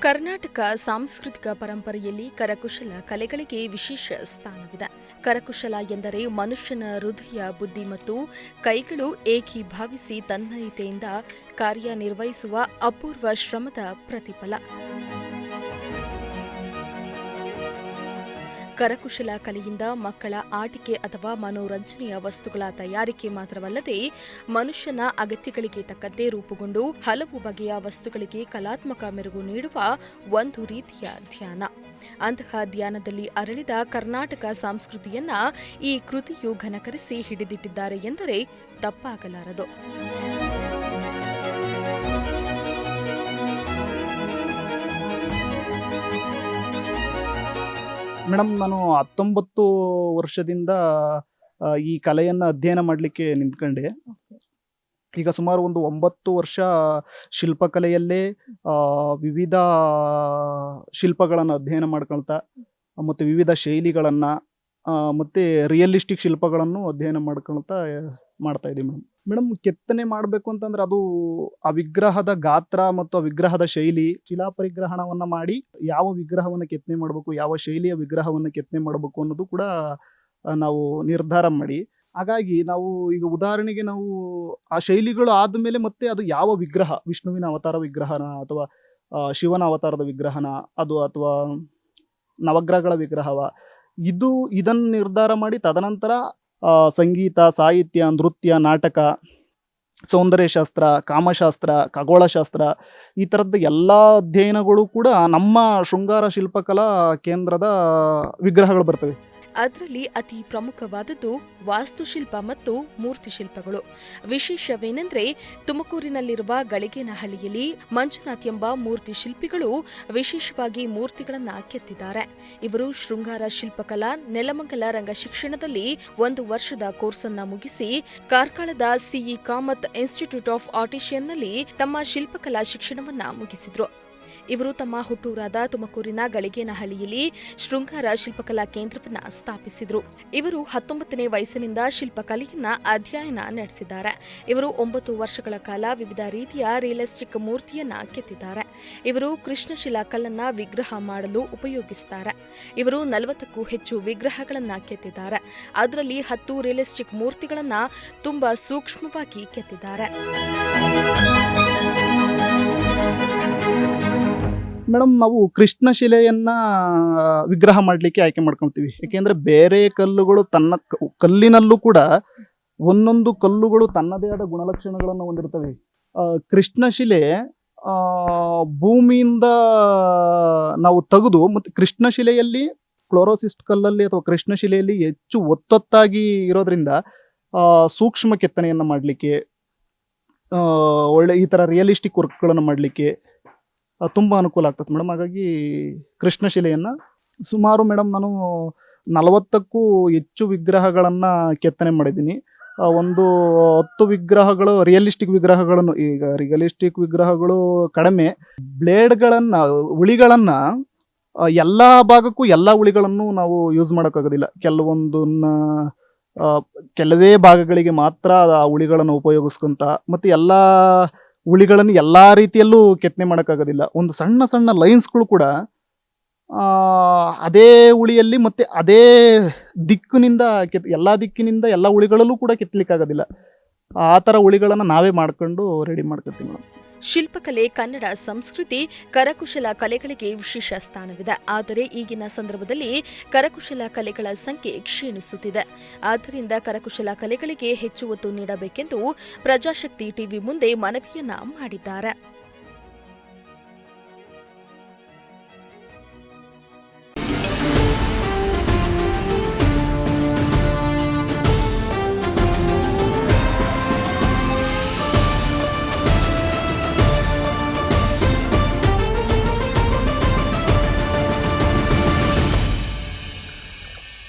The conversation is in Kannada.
ಕರ್ನಾಟಕ ಸಾಂಸ್ಕೃತಿಕ ಪರಂಪರೆಯಲ್ಲಿ ಕರಕುಶಲ ಕಲೆಗಳಿಗೆ ವಿಶೇಷ ಸ್ಥಾನವಿದೆ. ಕರಕುಶಲ ಎಂದರೆ ಮನುಷ್ಯನ ಹೃದಯ, ಬುದ್ಧಿ ಮತ್ತು ಕೈಗಳು ಏಕೀಭಾವಿಸಿ ತನ್ಮಯತೆಯಿಂದ ಕಾರ್ಯನಿರ್ವಹಿಸುವ ಅಪೂರ್ವ ಶ್ರಮದ ಪ್ರತಿಫಲ. ಕರಕುಶಲ ಕಲೆಯಿಂದ ಮಕ್ಕಳ ಆಟಿಕೆ ಅಥವಾ ಮನೋರಂಜನೆಯ ವಸ್ತುಗಳ ತಯಾರಿಕೆ ಮಾತ್ರವಲ್ಲದೆ ಮನುಷ್ಯನ ಅಗತ್ಯಗಳಿಗೆ ತಕ್ಕಂತೆ ರೂಪುಗೊಂಡು ಹಲವು ಬಗೆಯ ವಸ್ತುಗಳಿಗೆ ಕಲಾತ್ಮಕ ಮೆರುಗು ನೀಡುವ ಒಂದು ರೀತಿಯ ಧ್ಯಾನ. ಅಂತಹ ಧ್ಯಾನದಲ್ಲಿ ಅರಳಿದ ಕರ್ನಾಟಕ ಸಂಸ್ಕೃತಿಯನ್ನ ಈ ಕೃತಿಯು ಘನಕರಿಸಿ ಹಿಡಿದಿಟ್ಟಿದ್ದಾರೆ ಎಂದರೆ ತಪ್ಪಾಗಲಾರದು. ಮೇಡಮ್, ನಾನು 19 ವರ್ಷದಿಂದ ಈ ಕಲೆಯನ್ನು ಅಧ್ಯಯನ ಮಾಡಲಿಕ್ಕೆ ನಿಂತ್ಕೊಂಡೆ. ಈಗ ಸುಮಾರು ಒಂದು 9 ವರ್ಷ ಶಿಲ್ಪಕಲೆಯಲ್ಲೇ ವಿವಿಧ ಶಿಲ್ಪಗಳನ್ನು ಅಧ್ಯಯನ ಮಾಡ್ಕೊಳ್ತಾ ಮತ್ತು ವಿವಿಧ ಶೈಲಿಗಳನ್ನು ಮತ್ತು ರಿಯಲಿಸ್ಟಿಕ್ ಶಿಲ್ಪಗಳನ್ನು ಅಧ್ಯಯನ ಮಾಡ್ಕೊಳ್ತಾ ಮಾಡ್ತಾ ಇದ್ದೀವಿ ಮೇಡಮ್. ಕೆತ್ತನೆ ಮಾಡಬೇಕು ಅಂತಂದ್ರೆ ಅದು ಆ ವಿಗ್ರಹದ ಗಾತ್ರ ಮತ್ತು ಆ ವಿಗ್ರಹದ ಶೈಲಿ, ಶಿಲಾಪರಿಗ್ರಹಣವನ್ನ ಮಾಡಿ ಯಾವ ವಿಗ್ರಹವನ್ನು ಕೆತ್ತನೆ ಮಾಡಬೇಕು, ಯಾವ ಶೈಲಿಯ ವಿಗ್ರಹವನ್ನು ಕೆತ್ತನೆ ಮಾಡಬೇಕು ಅನ್ನೋದು ಕೂಡ ನಾವು ನಿರ್ಧಾರ ಮಾಡಿ, ಹಾಗಾಗಿ ನಾವು ಈಗ ಉದಾಹರಣೆಗೆ ನಾವು ಆ ಶೈಲಿಗಳು ಆದಮೇಲೆ ಮತ್ತೆ ಅದು ಯಾವ ವಿಗ್ರಹ, ವಿಷ್ಣುವಿನ ಅವತಾರ ವಿಗ್ರಹನ ಅಥವಾ ಶಿವನ ಅವತಾರದ ವಿಗ್ರಹನ ಅದು ಅಥವಾ ನವಗ್ರಹಗಳ ವಿಗ್ರಹವ, ಇದನ್ನು ನಿರ್ಧಾರ ಮಾಡಿ ತದನಂತರ ಸಂಗೀತ, ಸಾಹಿತ್ಯ, ನೃತ್ಯ, ನಾಟಕ, ಸೌಂದರ್ಯಶಾಸ್ತ್ರ, ಕಾಮಶಾಸ್ತ್ರ, ಖಗೋಳಶಾಸ್ತ್ರ ಈ ಥರದ್ದು ಎಲ್ಲ ಅಧ್ಯಯನಗಳು ಕೂಡ ನಮ್ಮ ಶೃಂಗಾರ ಶಿಲ್ಪಕಲಾ ಕೇಂದ್ರದ ವಿಗ್ರಹಗಳು ಬರ್ತವೆ. ಅದರಲ್ಲಿ ಅತಿ ಪ್ರಮುಖವಾದದ್ದು ವಾಸ್ತುಶಿಲ್ಪ ಮತ್ತು ಮೂರ್ತಿಶಿಲ್ಪಗಳು. ವಿಶೇಷವೇನೆಂದರೆ ತುಮಕೂರಿನಲ್ಲಿರುವ ಗಳಿಗೇನಹಳ್ಳಿಯಲ್ಲಿ ಮಂಜುನಾಥ್ ಎಂಬ ಮೂರ್ತಿ ಶಿಲ್ಪಿಗಳು ವಿಶೇಷವಾಗಿ ಮೂರ್ತಿಗಳನ್ನು ಕೆತ್ತಿದ್ದಾರೆ. ಇವರು ಶೃಂಗಾರ ಶಿಲ್ಪಕಲಾ ನೆಲಮಂಗಲ ರಂಗ ಶಿಕ್ಷಣದಲ್ಲಿ 1 ವರ್ಷದ ಕೋರ್ಸನ್ನು ಮುಗಿಸಿ ಕಾರ್ಕಳದ ಸಿಇ ಕಾಮತ್ ಇನ್ಸ್ಟಿಟ್ಯೂಟ್ ಆಫ್ ಆರ್ಟಿಷಿಯನ್ನಲ್ಲಿ ತಮ್ಮ ಶಿಲ್ಪಕಲಾ ಶಿಕ್ಷಣವನ್ನು ಮುಗಿಸಿದ್ರು. ಇವರು ತಮ್ಮ ಹುಟ್ಟೂರಾದ ತುಮಕೂರಿನ ಗಳಿಗೇನಹಳ್ಳಿಯಲ್ಲಿ ಶೃಂಗಾರ ಶಿಲ್ಪಕಲಾ ಕೇಂದ್ರವನ್ನು ಸ್ಥಾಪಿಸಿದರು. ಇವರು 19ನೇ ವಯಸ್ಸಿನಿಂದ ಶಿಲ್ಪಕಲೆಯನ್ನ ಅಧ್ಯಯನ ನಡೆಸಿದ್ದಾರೆ. ಇವರು 9 ವರ್ಷಗಳ ಕಾಲ ವಿವಿಧ ರೀತಿಯ ರಿಯಲಿಸ್ಟಿಕ್ ಮೂರ್ತಿಯನ್ನ ಕೆತ್ತಿದ್ದಾರೆ. ಇವರು ಕೃಷ್ಣಶಿಲಾ ಕಲ್ಲನ್ನ ವಿಗ್ರಹ ಮಾಡಲು ಉಪಯೋಗಿಸುತ್ತಾರೆ. ಇವರು 40ಕ್ಕೂ ಹೆಚ್ಚು ವಿಗ್ರಹಗಳನ್ನ ಕೆತ್ತಿದ್ದಾರೆ. ಅದರಲ್ಲಿ 10 ರಿಯಲಿಸ್ಟಿಕ್ ಮೂರ್ತಿಗಳನ್ನ ತುಂಬಾ ಸೂಕ್ಷ್ಮವಾಗಿ ಕೆತ್ತಿದ್ದಾರೆ. ಮೇಡಮ್, ನಾವು ಕೃಷ್ಣಶಿಲೆಯನ್ನ ವಿಗ್ರಹ ಮಾಡಲಿಕ್ಕೆ ಆಯ್ಕೆ ಮಾಡ್ಕೊಳ್ತೀವಿ. ಯಾಕೆಂದ್ರೆ ಬೇರೆ ಕಲ್ಲುಗಳು ಕಲ್ಲಿನಲ್ಲೂ ಕೂಡ ಒಂದೊಂದು ಕಲ್ಲುಗಳು ತನ್ನದೇ ಆದ ಗುಣಲಕ್ಷಣಗಳನ್ನು ಹೊಂದಿರ್ತವೆ. ಕೃಷ್ಣಶಿಲೆ ಭೂಮಿಯಿಂದ ನಾವು ತೆಗೆದು, ಮತ್ತು ಕೃಷ್ಣಶಿಲೆಯಲ್ಲಿ ಕ್ಲೋರೋಸಿಸ್ಟ್ ಕಲ್ಲಲ್ಲಿ ಅಥವಾ ಕೃಷ್ಣಶಿಲೆಯಲ್ಲಿ ಹೆಚ್ಚು ಒತ್ತೊತ್ತಾಗಿ ಇರೋದ್ರಿಂದ ಸೂಕ್ಷ್ಮ ಕೆತ್ತನೆಯನ್ನು ಮಾಡಲಿಕ್ಕೆ, ಒಳ್ಳೆ ಈ ಥರ ರಿಯಲಿಸ್ಟಿಕ್ ವರ್ಕ್ಗಳನ್ನು ಮಾಡಲಿಕ್ಕೆ ತುಂಬ ಅನುಕೂಲ ಆಗ್ತದೆ ಮೇಡಮ್. ಹಾಗಾಗಿ ಕೃಷ್ಣಶಿಲೆಯನ್ನು ಸುಮಾರು ಮೇಡಮ್ ನಾನು 40ಕ್ಕೂ ಹೆಚ್ಚು ವಿಗ್ರಹಗಳನ್ನು ಕೆತ್ತನೆ ಮಾಡಿದ್ದೀನಿ. ಒಂದು 10 ವಿಗ್ರಹಗಳು ರಿಯಲಿಸ್ಟಿಕ್ ವಿಗ್ರಹಗಳನ್ನು, ಈಗ ರಿಯಲಿಸ್ಟಿಕ್ ವಿಗ್ರಹಗಳು ಕಡಿಮೆ, ಬ್ಲೇಡ್ಗಳನ್ನು, ಉಳಿಗಳನ್ನು ಎಲ್ಲ ಭಾಗಕ್ಕೂ ಎಲ್ಲ ಉಳಿಗಳನ್ನು ನಾವು ಯೂಸ್ ಮಾಡೋಕ್ಕಾಗೋದಿಲ್ಲ. ಕೆಲವೇ ಭಾಗಗಳಿಗೆ ಮಾತ್ರ ಆ ಉಳಿಗಳನ್ನು ಉಪಯೋಗಿಸ್ಕೊಂತ, ಮತ್ತು ಎಲ್ಲ ಉಳಿಗಳನ್ನು ಎಲ್ಲ ರೀತಿಯಲ್ಲೂ ಕೆತ್ತನೆ ಮಾಡೋಕ್ಕಾಗೋದಿಲ್ಲ. ಒಂದು ಸಣ್ಣ ಸಣ್ಣ ಲೈನ್ಸ್ಗಳು ಕೂಡ ಅದೇ ಉಳಿಯಲ್ಲಿ ಮತ್ತು ಅದೇ ದಿಕ್ಕಿನಿಂದ ಎಲ್ಲ ದಿಕ್ಕಿನಿಂದ ಎಲ್ಲ ಉಳಿಗಳಲ್ಲೂ ಕೂಡ ಕೆತ್ತಲಿಕ್ಕಾಗೋದಿಲ್ಲ. ಆ ಥರ ಉಳಿಗಳನ್ನು ನಾವೇ ಮಾಡ್ಕೊಂಡು ರೆಡಿ ಮಾಡ್ಕೊತೀವಿ ಮೇಡಮ್. ಶಿಲ್ಪಕಲೆ, ಕನ್ನಡ ಸಂಸ್ಕೃತಿ, ಕರಕುಶಲ ಕಲೆಗಳಿಗೆ ವಿಶೇಷ ಸ್ಥಾನವಿದೆ. ಆದರೆ ಈಗಿನ ಸಂದರ್ಭದಲ್ಲಿ ಕರಕುಶಲ ಕಲೆಗಳ ಸಂಖ್ಯೆ ಕ್ಷೀಣಿಸುತ್ತಿದೆ. ಆದ್ದರಿಂದ ಕರಕುಶಲ ಕಲೆಗಳಿಗೆ ಹೆಚ್ಚು ಒತ್ತು ನೀಡಬೇಕೆಂದು ಪ್ರಜಾಶಕ್ತಿ ಟಿವಿ ಮುಂದೆ ಮನವಿಯನ್ನ ಮಾಡಿದ್ದಾರೆ.